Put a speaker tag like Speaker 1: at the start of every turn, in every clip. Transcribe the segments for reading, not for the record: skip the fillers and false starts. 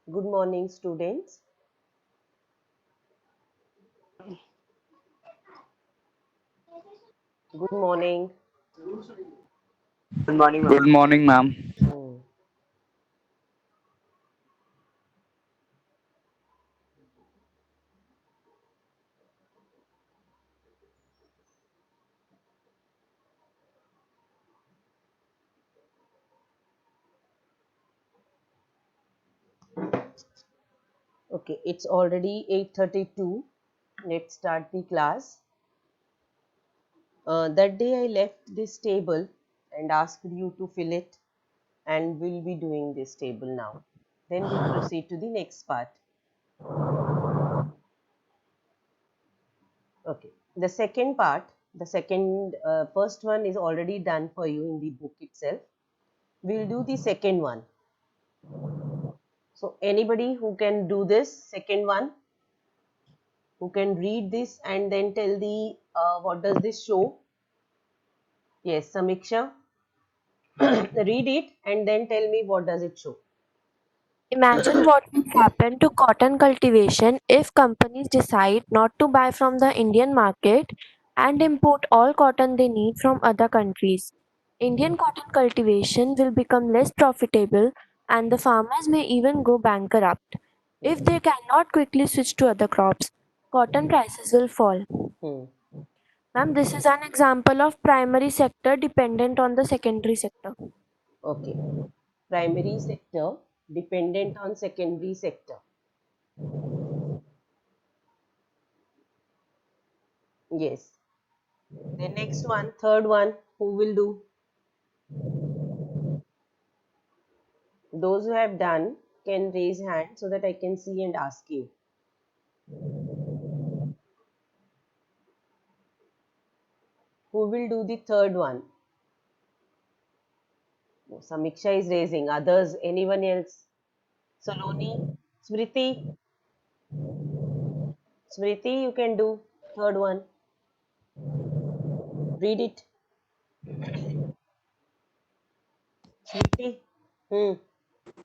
Speaker 1: Good morning, students. Good morning.
Speaker 2: Good morning, ma'am.
Speaker 3: Good morning, ma'am.
Speaker 1: Hmm. Okay, it's already 8:32. Let's start the class. That day I left this table and asked you to fill it, and we'll be doing this table now. Then we'll proceed to the next part. Okay, the second part, first one is already done for you in the book itself. We'll do the second one. So, anybody who can do this second one, who can read this and then tell the what does this show? Yes, Samiksha, read it and then tell me what does it show.
Speaker 4: Imagine what would happen to cotton cultivation if companies decide not to buy from the Indian market and import all cotton they need from other countries. Indian cotton cultivation will become less profitable and the farmers may even go bankrupt. If they cannot quickly switch to other crops, cotton prices will fall.
Speaker 1: Hmm.
Speaker 4: Ma'am, this is an example of primary sector dependent on the secondary sector.
Speaker 1: Okay, primary sector dependent on secondary sector. Yes. The next one, third one, who will do? Those who have done can raise hand so that I can see and ask you. Who will do the third one? Samiksha is raising. Others, anyone else? Saloni, Smriti, Smriti, you can do third one. Read it. Smriti. Hmm.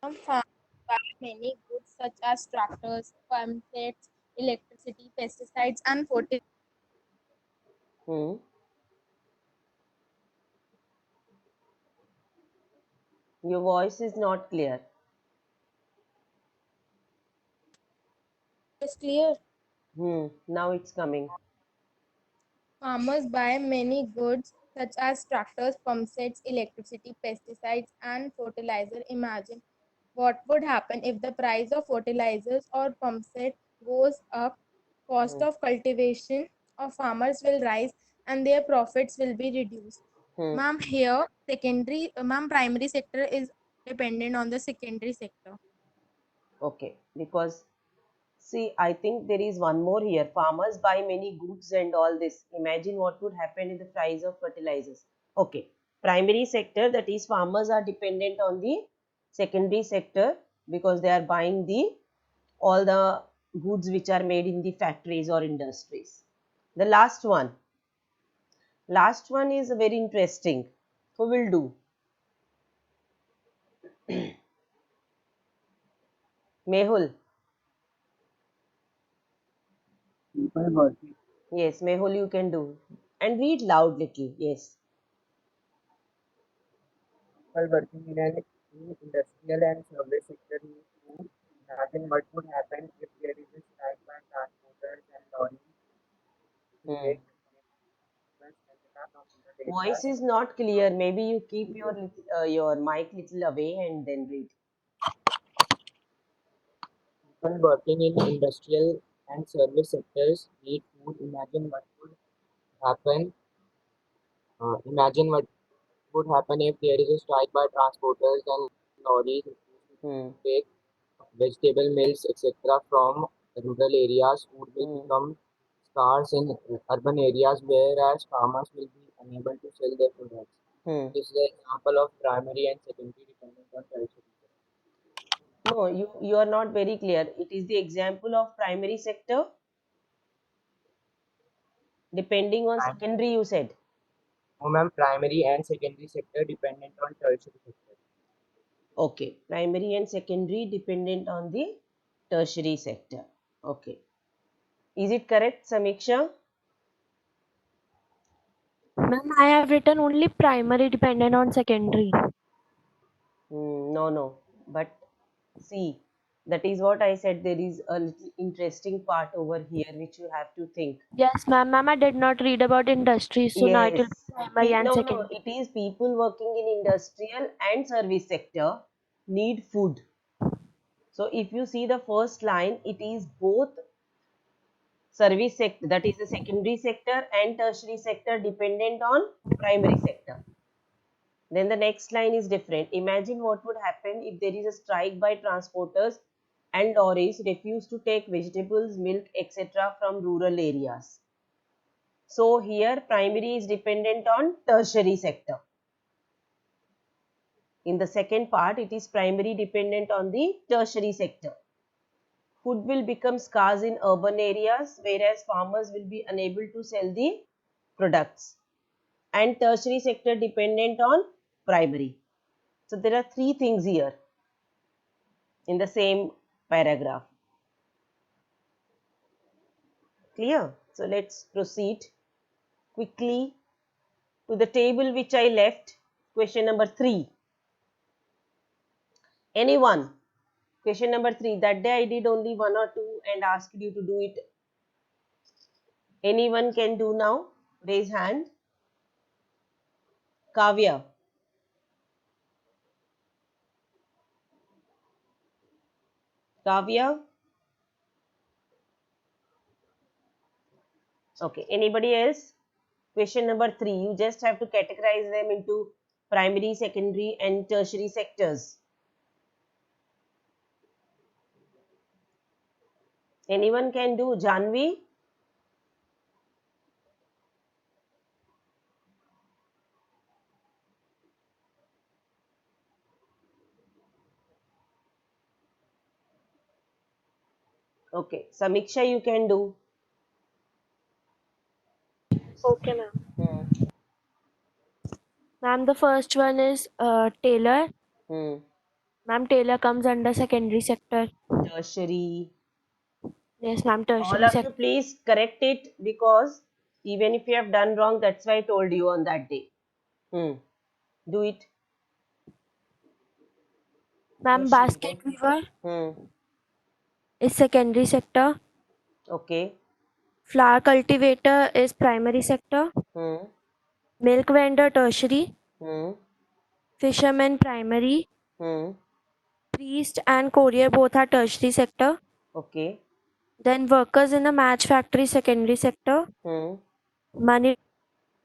Speaker 5: Some farmers buy many goods such as tractors, farm sets, electricity, pesticides, and fertilizers.
Speaker 1: Hmm. Your voice is not clear.
Speaker 5: Is clear?
Speaker 1: Hmm. Now it's coming.
Speaker 5: Farmers buy many goods such as tractors, pump sets, electricity, pesticides, and fertilizer. Imagine what would happen if the price of fertilizers or pump set goes up. Cost
Speaker 1: Hmm.
Speaker 5: of cultivation of farmers will rise and their profits will be reduced.
Speaker 1: Hmm.
Speaker 5: Ma'am, primary sector is dependent on the secondary sector.
Speaker 1: Okay. Because see, I think there is one more here. Farmers buy many goods and all this. Imagine what would happen in the price of fertilizers. Okay. Primary sector, that is, farmers are dependent on the secondary sector because they are buying the all the goods which are made in the factories or industries. The last one is very interesting. Who will do? Mehul.
Speaker 2: People working,
Speaker 1: Yes, Mehul, you can do. And read loud little. Yes.
Speaker 2: people working in industrial and service sector need to imagine what would happen if there is a strike by transporters and lorries to
Speaker 1: Hmm.
Speaker 2: make shipments in the rural
Speaker 1: Voice
Speaker 2: areas.
Speaker 1: is not clear. Maybe you keep your mic little away and then read.
Speaker 2: People working in industrial and service sectors need food. Imagine what would happen if there is a strike by transporters and lorries
Speaker 1: Hmm.
Speaker 2: to take vegetable mills, etc. from rural areas. Food will
Speaker 1: Hmm.
Speaker 2: become scarce in urban areas, whereas farmers will be unable to sell their products.
Speaker 1: Hmm.
Speaker 2: This is an example of primary and secondary dependence on tertiary.
Speaker 1: No, you are not very clear. It is the example of primary sector depending on
Speaker 2: Prim-
Speaker 1: secondary. You said.
Speaker 2: Ma'am, primary and secondary sector dependent on tertiary sector.
Speaker 1: Okay, primary and secondary dependent on the tertiary sector. Okay. Is it correct, Samiksha?
Speaker 4: Ma'am, I have written only primary dependent on secondary.
Speaker 1: No, no. But see, that is what I said. There is a little interesting part over here which you have to think.
Speaker 4: Yes, ma'am. Ma'am, I did not read about industries, so now it will be
Speaker 1: Yes.
Speaker 4: primary and
Speaker 1: No, no.
Speaker 4: secondary.
Speaker 1: It is people working in industrial and service sector need food. So if you see the first line, it is both service sector, that is the secondary sector, and tertiary sector dependent on primary sector. Then the next line is different. Imagine what would happen if there is a strike by transporters and lorries refuse to take vegetables, milk, etc. from rural areas. So here primary is dependent on tertiary sector. In the second part, it is primary dependent on the tertiary sector. Food will become scarce in urban areas, whereas farmers will be unable to sell the products. And tertiary sector dependent on primary. So there are three things here in the same paragraph. Clear? So let's proceed quickly to the table which I left. Question number 3. Anyone? Question number 3. That day I did only 1 or 2 and asked you to do it. Anyone can do now? Raise hand. Kavya. Kavya. Okay. Anybody else? Question number 3. You just have to categorize them into primary, secondary and tertiary sectors. Anyone can do? Janvi? Okay. Samiksha, you can do.
Speaker 4: Okay, ma'am.
Speaker 1: Hmm.
Speaker 4: Ma'am, the first one is tailor.
Speaker 1: Hmm.
Speaker 4: Ma'am, tailor comes under secondary sector.
Speaker 1: Tertiary.
Speaker 4: Yes, ma'am,
Speaker 1: All
Speaker 4: tertiary
Speaker 1: of you
Speaker 4: sector.
Speaker 1: please correct it because even if you have done wrong, that's why I told you on that day. Hmm. Do it.
Speaker 4: Ma'am, basket
Speaker 1: Tertiary.
Speaker 4: weaver
Speaker 1: Hmm.
Speaker 4: is secondary sector.
Speaker 1: Okay.
Speaker 4: Flower cultivator is primary sector.
Speaker 1: Hmm.
Speaker 4: Milk vendor tertiary.
Speaker 1: Hmm.
Speaker 4: Fisherman primary.
Speaker 1: Hmm.
Speaker 4: Priest and courier both are tertiary sector.
Speaker 1: Okay.
Speaker 4: Then workers in a match factory secondary sector.
Speaker 1: Hmm.
Speaker 4: Money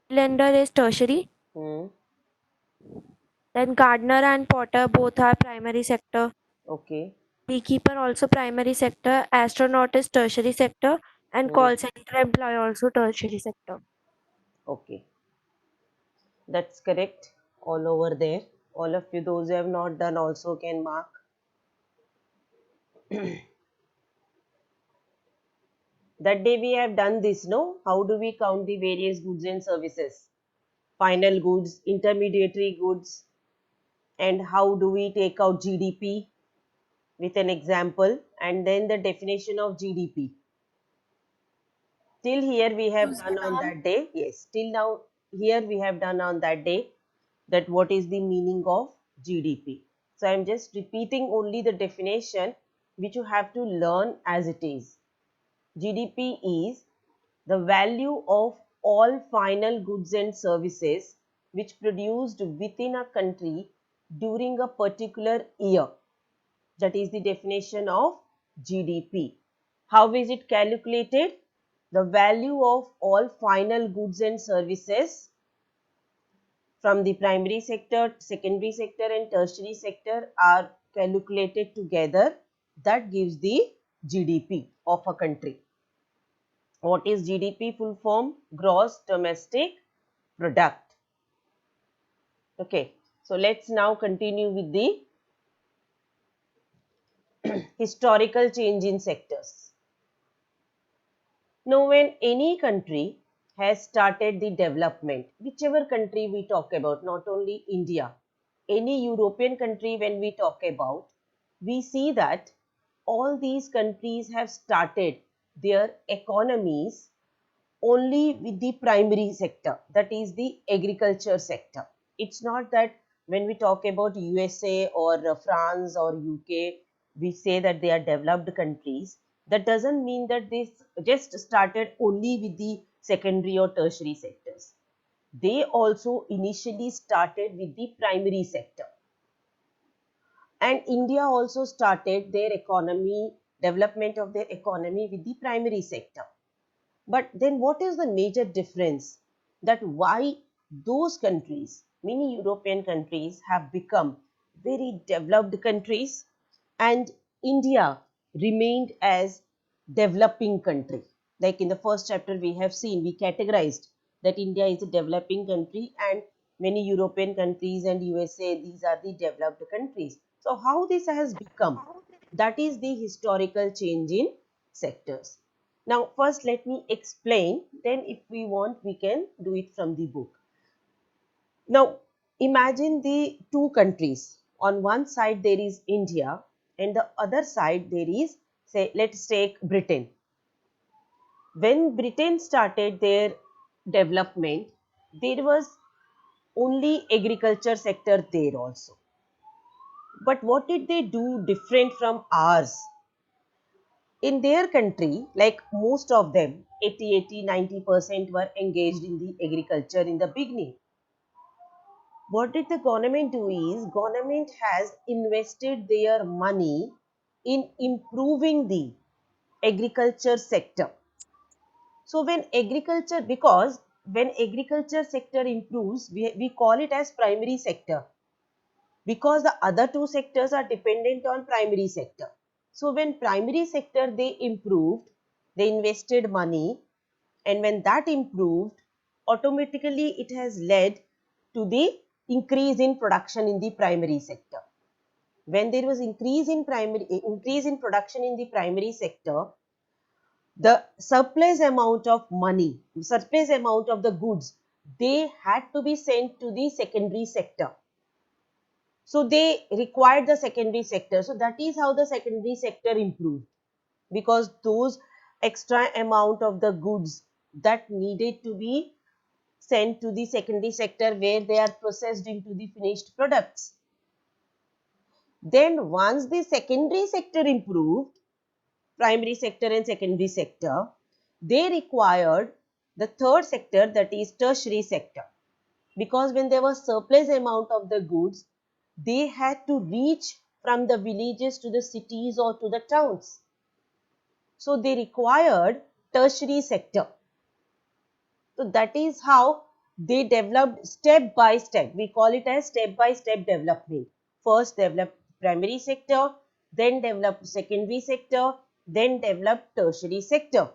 Speaker 4: lender is tertiary.
Speaker 1: Hmm.
Speaker 4: Then gardener and potter both are primary sector.
Speaker 1: Okay.
Speaker 4: Beekeeper also primary sector. Astronaut is tertiary sector. And
Speaker 1: Hmm.
Speaker 4: call center employee also tertiary sector.
Speaker 1: Okay. That's correct. All over there. All of you, those who have not done, also can mark. That day we have done this, no? How do we count the various goods and services? Final goods, intermediary goods, and how do we take out GDP with an example and then the definition of GDP. Till here we have
Speaker 4: Excuse me,
Speaker 1: done on
Speaker 4: ma'am.
Speaker 1: that day. Yes, till now here we have done on that day that what is the meaning of GDP. So I am just repeating only the definition which you have to learn as it is. GDP is the value of all final goods and services which produced within a country during a particular year. That is the definition of GDP. How is it calculated? The value of all final goods and services from the primary sector, secondary sector and tertiary sector are calculated together. That gives the GDP of a country. What is GDP full form? Gross Domestic Product. Okay, so let's now continue with the historical change in sectors. Now, when any country has started the development, whichever country we talk about, not only India, any European country when we talk about, we see that all these countries have started their economies only with the primary sector, that is the agriculture sector. It's not that when we talk about USA or France or UK, we say that they are developed countries. That doesn't mean that they just started only with the secondary or tertiary sectors. They also initially started with the primary sector. And India also started their economy, development of their economy with the primary sector. But then what is the major difference that why those countries, many European countries, have become very developed countries and India remained as developing country? Like in the first chapter we have seen, we categorized that India is a developing country and many European countries and USA, these are the developed countries. So how this has become? That is the historical change in sectors. Now, first let me explain, then if we want, we can do it from the book. Now, imagine the two countries. On one side there is India and the other side there is, say, let's take Britain. When Britain started their development, there was only agriculture sector there also. But what did they do different from ours? In their country, like most of them, 80, 90% were engaged in the agriculture in the beginning. What did the government do is, government has invested their money in improving the agriculture sector. So when agriculture sector improves, we call it as primary sector, because the other two sectors are dependent on primary sector. So when primary sector they improved, they invested money, and when that improved, automatically it has led to the increase in production in the primary sector. When there was increase in production in the primary sector, the surplus amount of money, surplus amount of the goods, they had to be sent to the secondary sector. So they required the secondary sector. So that is how the secondary sector improved, because those extra amount of the goods that needed to be sent to the secondary sector where they are processed into the finished products. Then once the secondary sector improved, primary sector and secondary sector, they required the third sector, that is tertiary sector, because when there was surplus amount of the goods, they had to reach from the villages to the cities or to the towns. So they required tertiary sector. So that is how they developed step by step. We call it as step by step development. First develop primary sector, then develop secondary sector, then develop tertiary sector.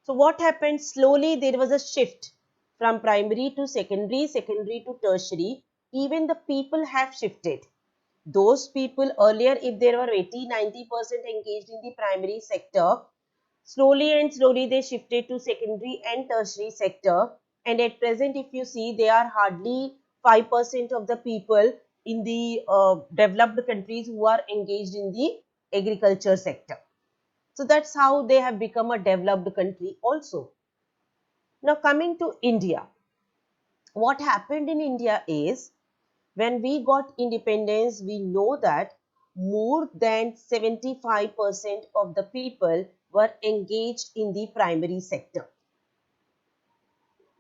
Speaker 1: So what happened? Slowly there was a shift from primary to secondary, secondary to tertiary. Even the people have shifted. Those people earlier, if there were 80-90% engaged in the primary sector, slowly and slowly they shifted to secondary and tertiary sector, and at present if you see, they are hardly 5% of the people in the developed countries who are engaged in the agriculture sector. So that's how they have become a developed country also. Now coming to India, what happened in India is, when we got independence, we know that more than 75% of the people were engaged in the primary sector.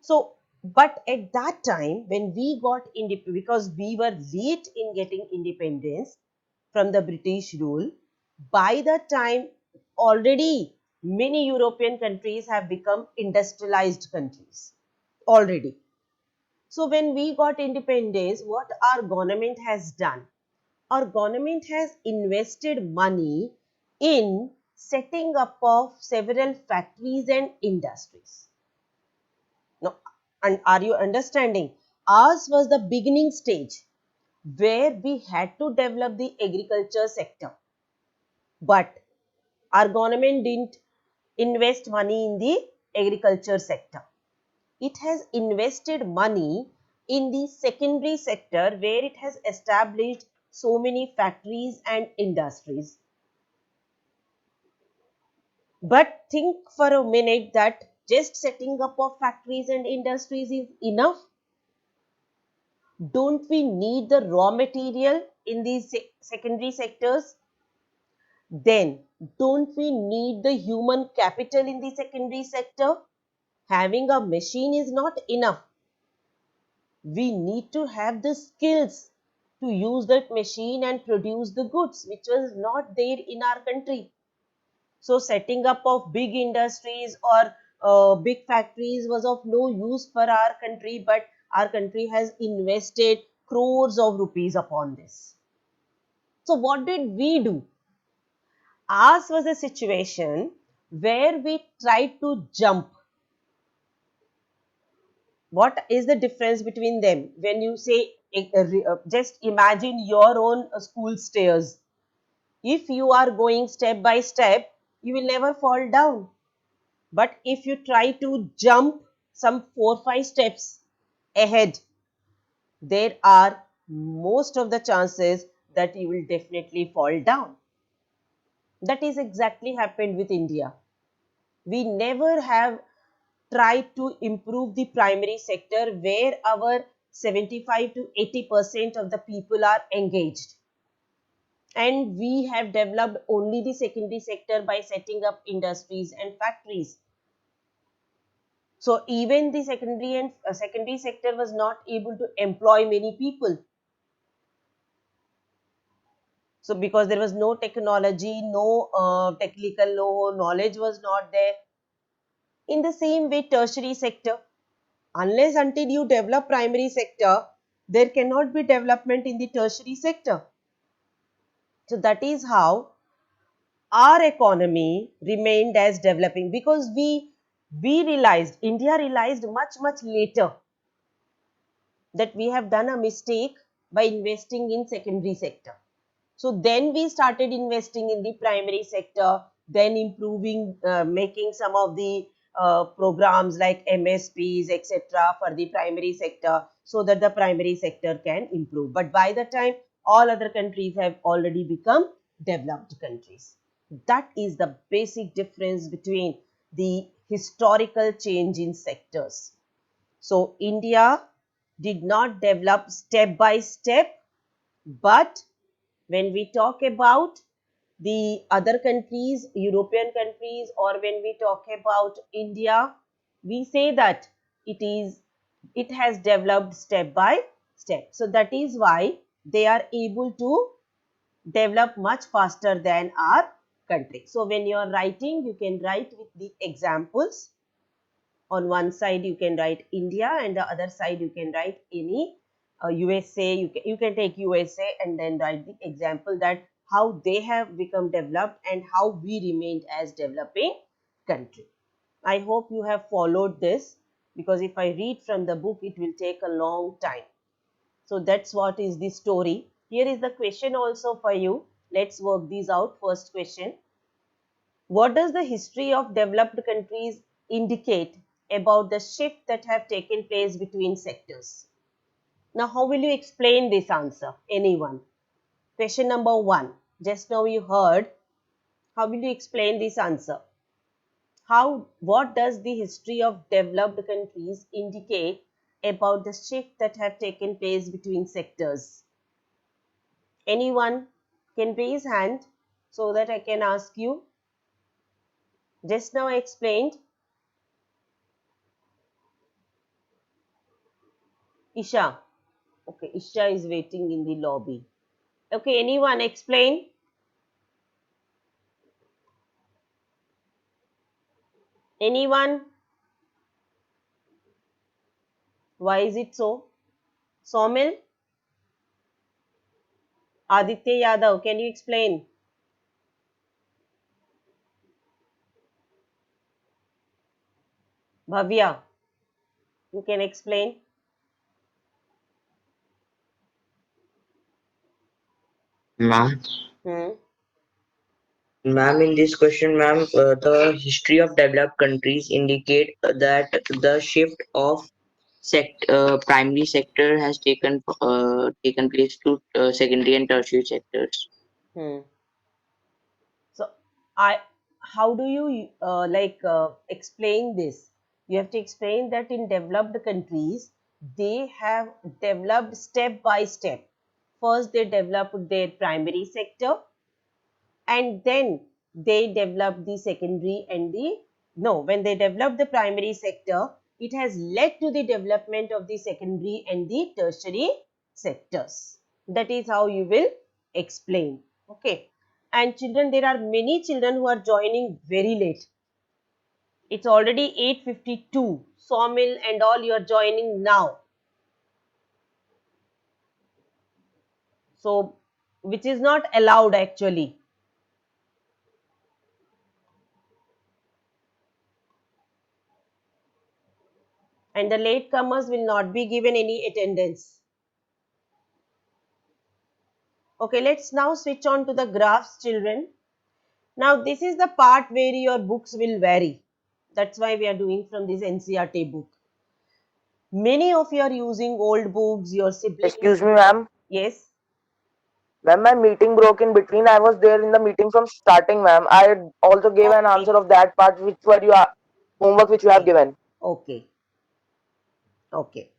Speaker 1: So, but at that time, when we got independence, because we were late in getting independence from the British rule, by that time already many European countries have become industrialized countries already. So when we got independence, what our government has done? Our government has invested money in setting up of several factories and industries. Now, and are you understanding? Ours was the beginning stage where we had to develop the agriculture sector, but our government didn't invest money in the agriculture sector. It has invested money in the secondary sector where it has established so many factories and industries. But think for a minute that just setting up of factories and industries is enough. Don't we need the raw material in these secondary sectors? Then, don't we need the human capital in the secondary sector? Having a machine is not enough. We need to have the skills to use that machine and produce the goods, which was not there in our country. So setting up of big industries or big factories was of no use for our country, but our country has invested crores of rupees upon this. So what did we do? Ours was a situation where we tried to jump. What is the difference between them? When you say, just imagine your own school stairs. If you are going step by step, you will never fall down. But if you try to jump some 4-5 steps ahead, there are most of the chances that you will definitely fall down. That is exactly happened with India. We never have tried to improve the primary sector where our 75 to 80% of the people are engaged. And we have developed only the secondary sector by setting up industries and factories. So even the secondary sector was not able to employ many people. So because there was no technology, no technical knowledge was not there. In the same way, tertiary sector, unless until you develop primary sector, there cannot be development in the tertiary sector. So that is how our economy remained as developing, because we realized, India realized much later that we have done a mistake by investing in secondary sector. So then we started investing in the primary sector, then improving, making some of the programs like MSPs, etc. for the primary sector, so that the primary sector can improve. But by the time, all other countries have already become developed countries. That is the basic difference between the historical change in sectors. So India did not develop step by step, but when we talk about the other countries, European countries, or when we talk about India, we say that it has developed step by step. So that is why they are able to develop much faster than our country. So when you are writing, you can write with the examples. On one side you can write India, and the other side you can write any USA. You can take USA and then write the example that how they have become developed and how we remained as developing country. I hope you have followed this, because if I read from the book it will take a long time. So that's what is the story. Here is the question also for you. Let's work these out. First question: what does the history of developed countries indicate about the shift that have taken place between sectors? Now, how will you explain this answer? Anyone? Question number 1. Just now you heard. How will you explain this answer? What does the history of developed countries indicate about the shift that have taken place between sectors? Anyone can raise hand so that I can ask you. Just now I explained. Isha. Okay, Isha is waiting in the lobby. Okay, anyone explain? Anyone? Why is it so? Somil? Aditya Yadav, can you explain? Bhavya, you can explain?
Speaker 2: Ma'am,
Speaker 1: Hmm.
Speaker 2: ma'am, in this question, ma'am, the history of developed countries indicate that the shift of primary sector has taken place to secondary and tertiary sectors.
Speaker 1: Hmm. So, I how do you explain this? You have to explain that in developed countries, they have developed step by step. First, they developed their primary sector, and then they developed the secondary and the no. When they developed the primary sector, it has led to the development of the secondary and the tertiary sectors. That is how you will explain. Okay. And children, there are many children who are joining very late. It's already 8:52. Sawmill and all, you are joining now. So, which is not allowed actually. And the latecomers will not be given any attendance. Okay, let's now switch on to the graphs, children. Now, this is the part where your books will vary. That's why we are doing from this NCERT book. Many of you are using old books, your siblings.
Speaker 2: Excuse me, ma'am.
Speaker 1: Yes.
Speaker 2: Ma'am, my meeting broke in between. I was there in the meeting from starting, ma'am. I also gave an
Speaker 1: Okay.
Speaker 2: answer of that part, which were your homework which you have given.
Speaker 1: Okay. Okay.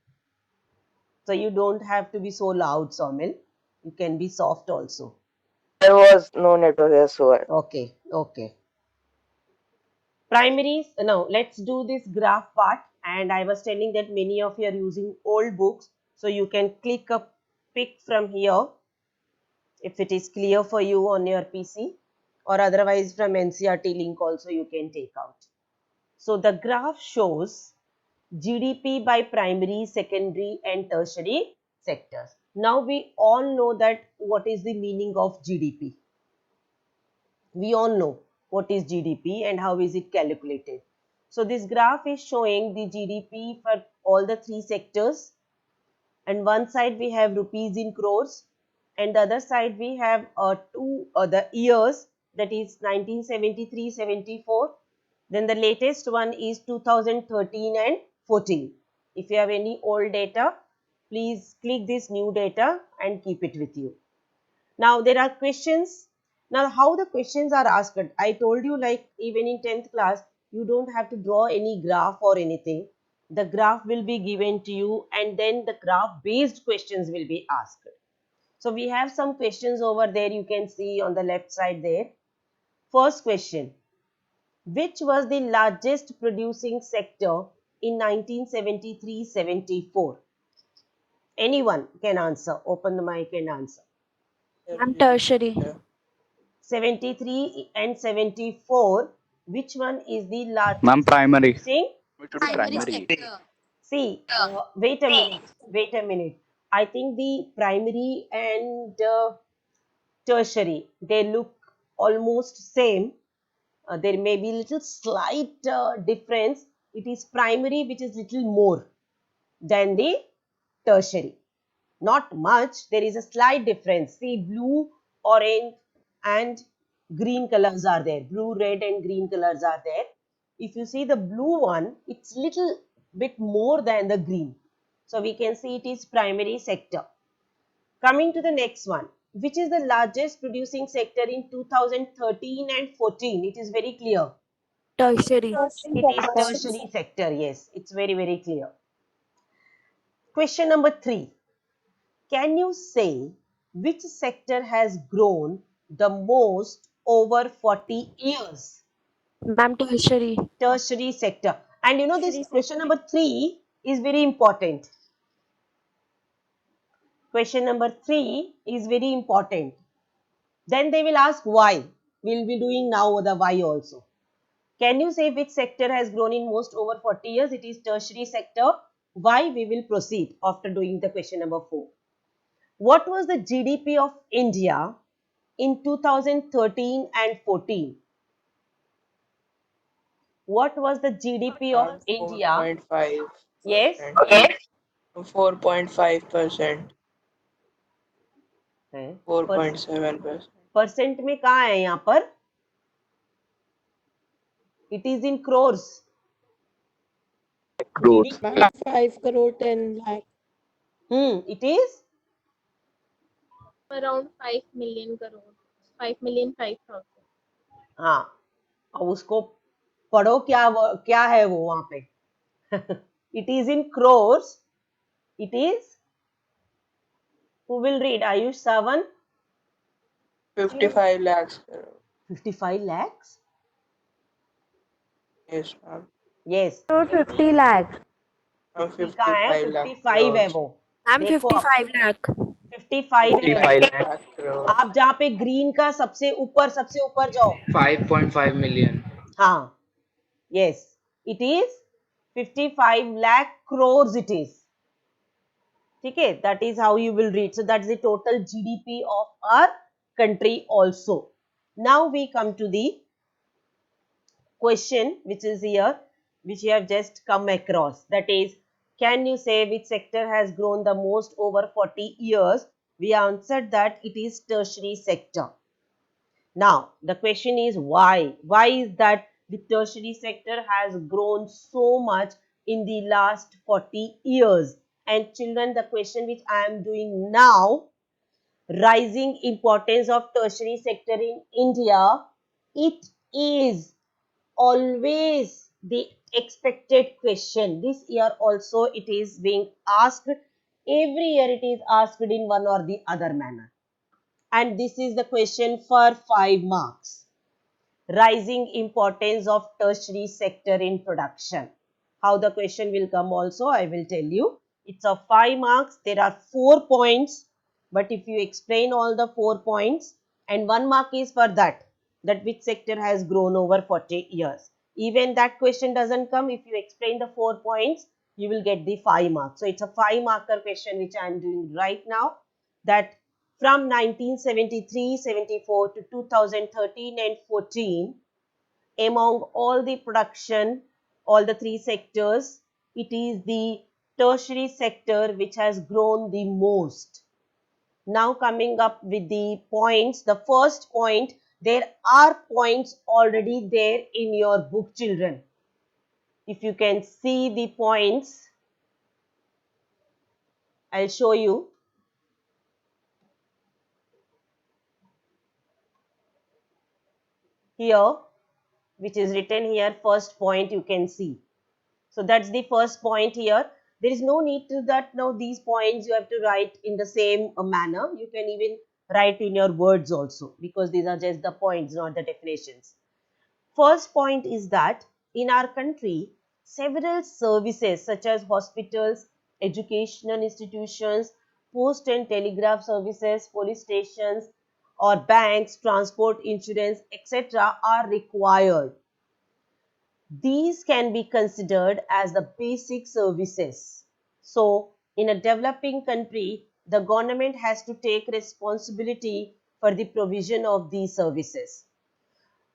Speaker 1: So you don't have to be so loud, Somil. You can be soft also.
Speaker 2: There was no network here, so
Speaker 1: Okay. Okay. Primaries. Now let's do this graph part. And I was telling that many of you are using old books. So you can click a pick from here if it is clear for you on your PC, or otherwise from NCERT link also you can take out. So the graph shows GDP by primary, secondary and tertiary sectors. Now we all know that what is the meaning of GDP. We all know what is GDP and how is it calculated. So this graph is showing the GDP for all the three sectors, and one side we have rupees in crores, and the other side we have two the years, that is 1973-74. Then the latest one is 2013 and 14. If you have any old data, please click this new data and keep it with you. Now there are questions. Now how the questions are asked, I told you, like even in 10th class, you don't have to draw any graph or anything. The graph will be given to you and then the graph based questions will be asked. So we have some questions over there, you can see on the left side there. First question, which was the largest producing sector in 1973-74? Anyone can answer. Open the mic and answer.
Speaker 4: I'm tertiary.
Speaker 1: 73 and 74, which one is the largest
Speaker 3: Ma'am, primary.
Speaker 1: producing?
Speaker 3: We should do primary.
Speaker 1: See, wait a minute. I think the primary and tertiary, they look almost same. There may be little slight difference. It is primary which is little more than the tertiary. Not much, there is a slight difference. See, blue, orange and green colors are there. Blue, red and green colors are there. If you see the blue one, it's little bit more than the green. So we can see it is primary sector. Coming to the next one, which is the largest producing sector in 2013 and 14? It is very clear.
Speaker 4: Tertiary.
Speaker 1: It is tertiary sector. Yes, it's very, very clear. Question number 3. Can you say which sector has grown the most over 40 years?
Speaker 4: Ma'am, tertiary.
Speaker 1: Tertiary sector. And you know, this question number 3 is very important. Question number 3 is very important. Then they will ask why. We'll be doing now the why also. Can you say which sector has grown in most over 40 years? It is tertiary sector. Why? We will proceed after doing the question number 4. What was the GDP of India in 2013 and 14? What was the GDP of India?
Speaker 6: 4.5%.
Speaker 1: Yes?
Speaker 6: 4.5%.
Speaker 1: है
Speaker 6: 4.7%.
Speaker 1: Percent में कहाँ है यहाँ पर? It is in crores. GDP.
Speaker 3: Ma'am, 5 crore 10 lakh.
Speaker 1: It is
Speaker 5: Around 5 million crore. 5 million 5,000.
Speaker 1: हाँ. अब उसको पढ़ो क्या है वो वहां पे. It is in crores. It is. Who will read? Ayush Savan.
Speaker 6: 55 lakhs crore.
Speaker 1: 55 lakhs.
Speaker 6: Yes, ma'am.
Speaker 1: Yes.
Speaker 4: Crore 50 lakhs.
Speaker 1: 50 का है,
Speaker 6: 55 lakh
Speaker 1: 55 है
Speaker 6: crores.
Speaker 1: वो.
Speaker 4: I'm
Speaker 1: देखो अब
Speaker 4: 55 lakh.
Speaker 1: 55 है.
Speaker 7: 55 lakh,
Speaker 6: Lakh crore.
Speaker 1: आप जहाँ पे ग्रीन का सबसे ऊपर जाओ.
Speaker 7: 5.5 million.
Speaker 1: हाँ. Yes. It is 55 lakh crores it is. ठीक है. That is how you will read. So that's the total GDP of our country also. Now we come to the question which is here, which you have just come across. That is, can you say which sector has grown the most over 40 years? We answered that it is tertiary sector. Now, the question is why? Why is that the tertiary sector has grown so much in the last 40 years? And children, the question which I am doing now, rising importance of tertiary sector in India, it is always the expected question. This year also it is being asked. Every year it is asked in one or the other manner. And this is the question for 5 marks. Rising importance of tertiary sector in production. How the question will come also, I will tell you. It's of 5 marks. There are 4 points. But if you explain all the 4 points, and 1 mark is for that which sector has grown over 40 years. Even that question doesn't come. If you explain the 4 points, you will get the 5 marks. So it's a 5 marker question which I am doing right now. That from 1973-74 to 2013 and 14, among all the production, all the 3 sectors, it is the tertiary sector which has grown the most. Now coming up with the points, the first point, there are points already there in your book, children. If you can see the points, I'll show you. Here, which is written here, first point you can see. So that's the first point here. There is no need to that now these points you have to write in the same manner. You can even write in your words also, because these are just the points, not the definitions. First point is that in our country, several services such as hospitals, educational institutions, post and telegraph services, police stations or banks, transport, insurance, etc. are required. These can be considered as the basic services. So, in a developing country, the government has to take responsibility for the provision of these services.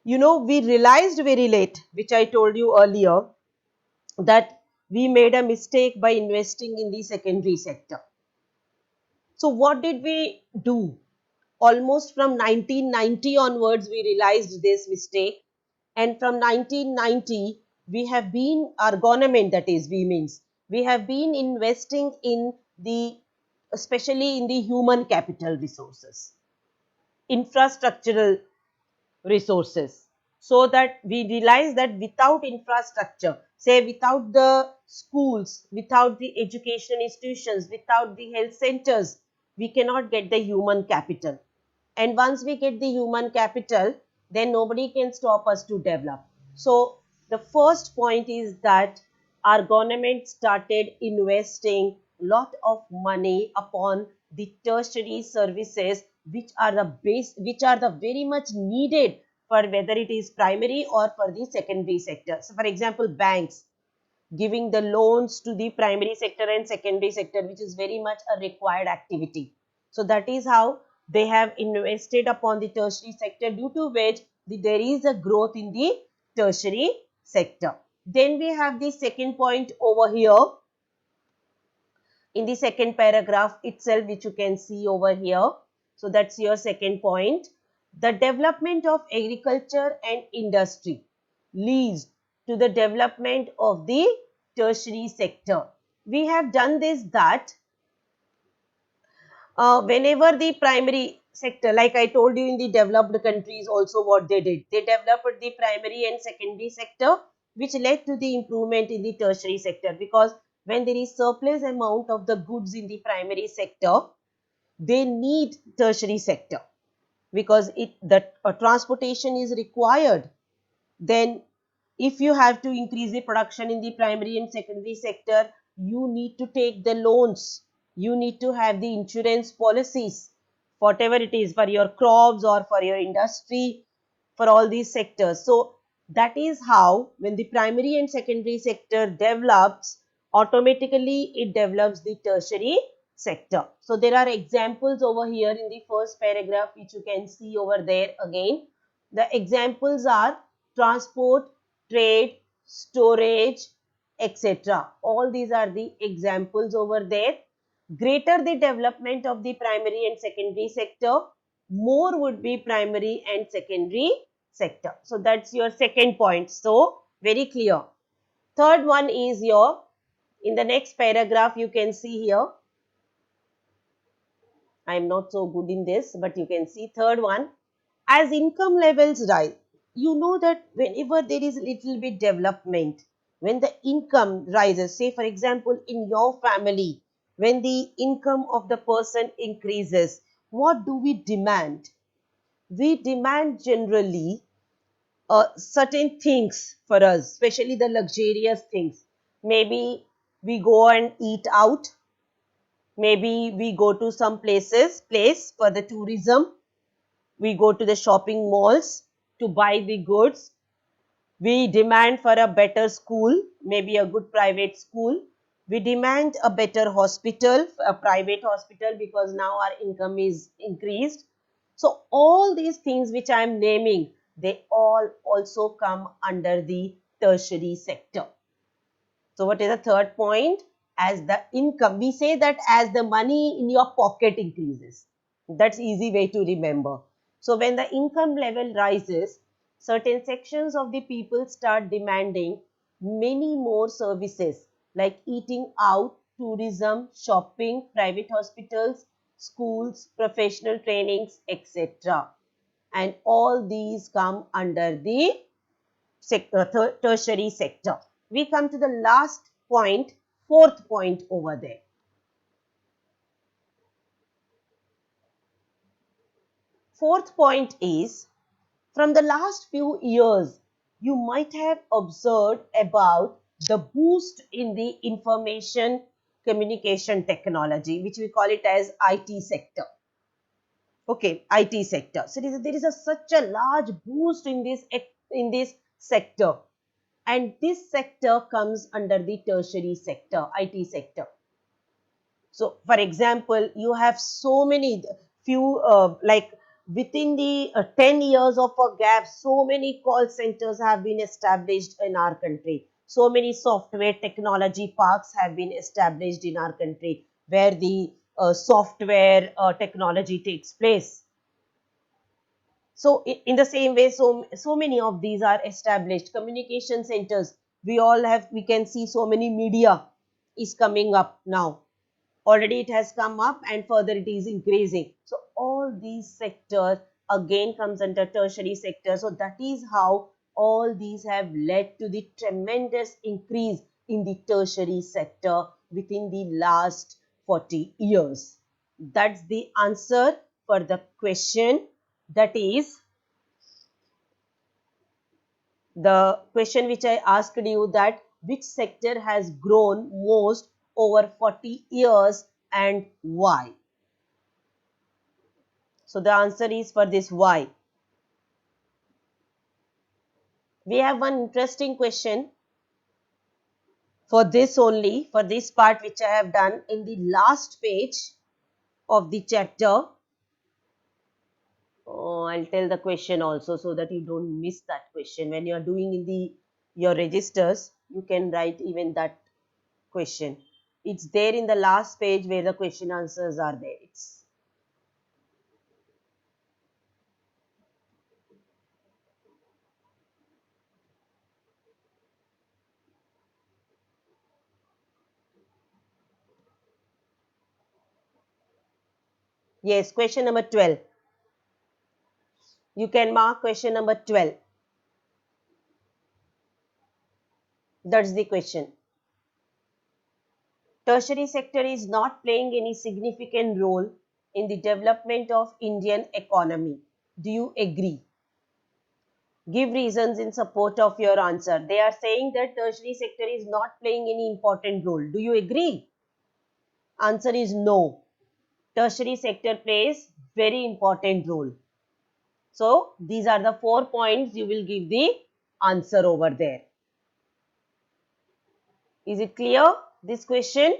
Speaker 1: You know, we realized very late, which I told you earlier, that we made a mistake by investing in the secondary sector. So, what did we do? Almost from 1990 onwards, we realized this mistake. And from 1990, we have been, our government, that is, we have been investing in the, especially in the human capital resources, infrastructural resources, so that we realize that without infrastructure, say without the schools, without the education institutions, without the health centers, we cannot get the human capital. And once we get the human capital, then nobody can stop us to develop. So the first point is that our government started investing lot of money upon the tertiary services, which are the base, which are the very much needed for whether it is primary or for the secondary sector. So for example, banks giving the loans to the primary sector and secondary sector, which is very much a required activity. So that is how they have invested upon the tertiary sector, due to which there is a growth in the tertiary sector. Then we have the second point over here in the second paragraph itself, which you can see over here. So that's your second point. The development of agriculture and industry leads to the development of the tertiary sector. We have done this that whenever the primary sector, like I told you in the developed countries also what they did, they developed the primary and secondary sector, which led to the improvement in the tertiary sector, because when there is surplus amount of the goods in the primary sector, they need tertiary sector, because the transportation is required. Then if you have to increase the production in the primary and secondary sector, you need to take the loans, you need to have the insurance policies, whatever it is, for your crops or for your industry, for all these sectors. So that is how, when the primary and secondary sector develops, automatically it develops the tertiary sector. So there are examples over here in the first paragraph which you can see over there again. The examples are transport, trade, storage, etc. All these are the examples over there. Greater the development of the primary and secondary sector, more would be primary and secondary sector. So that's your second point. So very clear. Third one is your, in the next paragraph you can see here, I am not so good in this, but you can see third one, as income levels rise. You know that whenever there is little bit development, when the income rises, say for example in your family, when the income of the person increases, what do we demand? We demand generally certain things for us, especially the luxurious things. Maybe we go and eat out, maybe we go to some place for the tourism, we go to the shopping malls to buy the goods. We demand for a better school, maybe a good private school. We demand a better hospital, a private hospital, because now our income is increased. So all these things which I am naming, they all also come under the tertiary sector. So what is the third point? As the income, we say that as the money in your pocket increases. That's easy way to remember. So when the income level rises, certain sections of the people start demanding many more services like eating out, tourism, shopping, private hospitals, schools, professional trainings, etc. And all these come under the tertiary sector. We come to the last point, fourth point over there. Fourth point is, from the last few years, you might have observed about the boost in the information communication technology, which we call it as IT sector. Okay, IT sector. So there is such a large boost in this sector, and this sector comes under the tertiary sector, IT sector. So for example, you have so many few like within the 10 years of a gap, so many call centers have been established in our country. So many software technology parks have been established in our country, where the software technology takes place. So in the same way, so many of these are established communication centers. We can see so many media is coming up now. Already it has come up and further it is increasing. So all these sectors again comes under tertiary sector. So that is how all these have led to the tremendous increase in the tertiary sector within the last 40 years. That's the answer for the question. That is the question which I asked you, that which sector has grown most over 40 years and why? So the answer is for this why. We have one interesting question for this only, for this part which I have done in the last page of the chapter. Oh, I'll tell the question also so that you don't miss that question. When you are doing in your registers, you can write even that question. It's there in the last page where the question answers are there. Yes, question number 12. You can mark question number 12. That's the question. Tertiary sector is not playing any significant role in the development of Indian economy. Do you agree? Give reasons in support of your answer. They are saying that tertiary sector is not playing any important role. Do you agree? Answer is no. Tertiary sector plays very important role. So these are the 4 points you will give the answer over there. Is it clear, this question?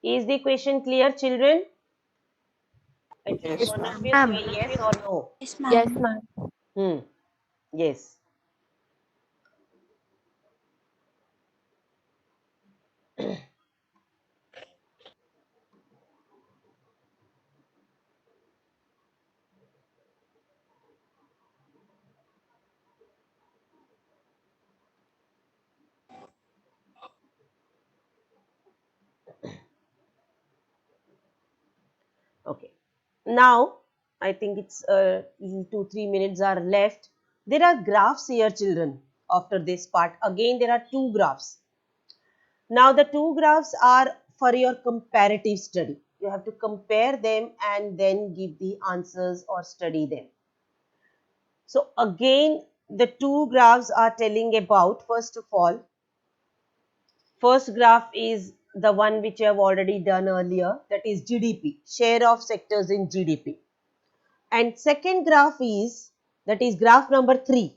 Speaker 1: Is the question clear, children? At least
Speaker 6: Yes,
Speaker 1: one of
Speaker 6: ma'am.
Speaker 1: you
Speaker 4: Ma'am.
Speaker 1: say yes or no.
Speaker 4: Yes, ma'am.
Speaker 1: Yes. Okay. Now, I think it's 2-3 minutes are left. There are graphs here, children, after this part. Again, there are 2 graphs. Now, the 2 graphs are for your comparative study. You have to compare them and then give the answers or study them. So, again, the 2 graphs are telling about, first of all, first graph is the one which I have already done earlier, that is GDP, share of sectors in GDP. And second graph is, that is graph number 3,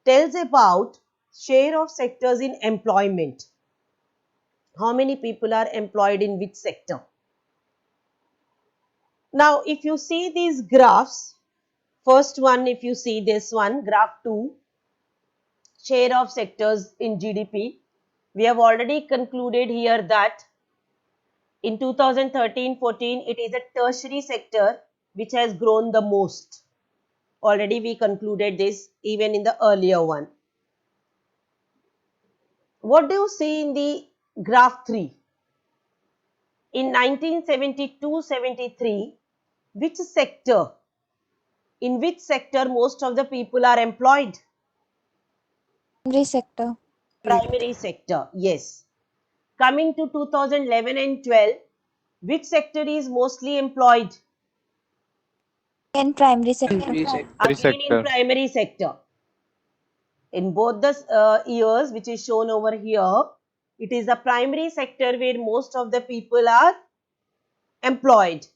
Speaker 1: tells about share of sectors in employment. How many people are employed in which sector? Now, if you see these graphs, first one, if you see this one, graph 2, share of sectors in GDP, we have already concluded here that in 2013-14, it is a tertiary sector which has grown the most. Already we concluded this even in the earlier one. What do you see in the graph 3? In 1972-73, in which sector most of the people are employed?
Speaker 8: Primary sector.
Speaker 1: Primary sector, yes. Coming to 2011 and 12, which sector is mostly employed?
Speaker 8: In primary sector.
Speaker 6: Primary sector.
Speaker 1: Again in primary sector. In both the years which is shown over here, it is the primary sector where most of the people are employed.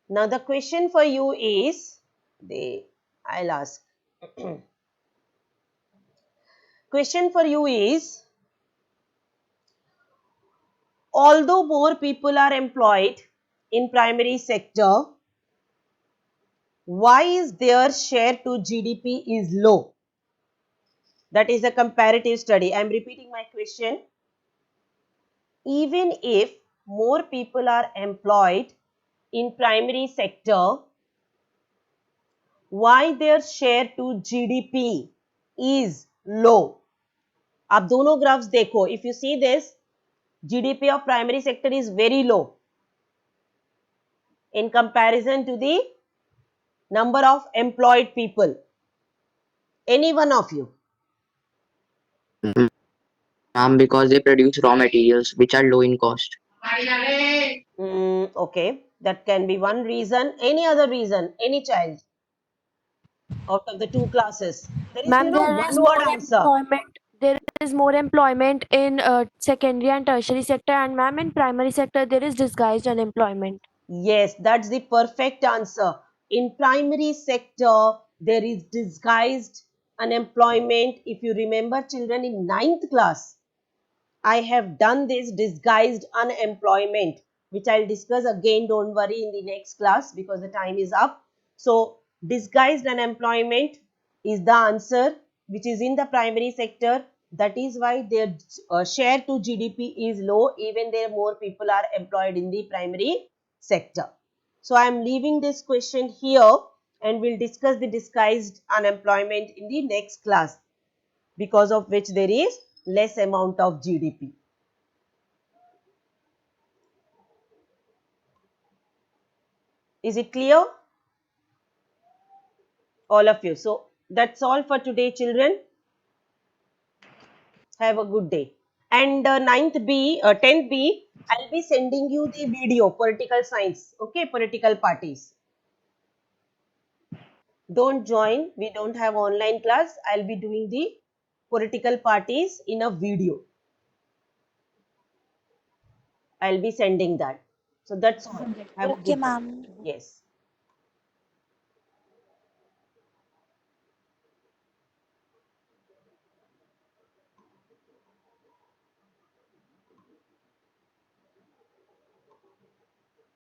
Speaker 1: Now the question for you is, I'll ask. Question for you is, although more people are employed in primary sector, why is their share to GDP is low? That is a comparative study. I am repeating my question. Even if more people are employed in primary sector, why their share to GDP is low? आप दोनों graphs देखो. If you see this, GDP of primary sector is very low in comparison to the number of employed people. Any one of you?
Speaker 9: Because they produce raw materials which are low in cost.
Speaker 1: Okay, that can be one reason. Any other reason? Any child out of the 2 classes? There is,
Speaker 4: Ma'am, there is
Speaker 1: one word
Speaker 4: more
Speaker 1: answer.
Speaker 4: employment. There is more employment in secondary and tertiary sector, and ma'am, in primary sector there is disguised unemployment.
Speaker 1: Yes, that's the perfect answer. In primary sector, there is disguised unemployment. If you remember, children, in 9th class, I have done this disguised unemployment, which I'll discuss again. Don't worry, in the next class because the time is up. So, disguised unemployment is the answer which is in the primary sector. That is why their share to GDP is low, even there more people are employed in the primary sector. So, I am leaving this question here and we'll discuss the disguised unemployment in the next class, because of which there is less amount of GDP. Is it clear? All of you. So that's all for today, children. Have a good day. And 10th B, I'll be sending you the video, political science. Okay, political parties. Don't join. We don't have online class. I'll be doing the political parties in a video. I'll be sending that. So that's all. Have a
Speaker 8: Okay,
Speaker 1: good day.
Speaker 8: ma'am.
Speaker 1: Yes.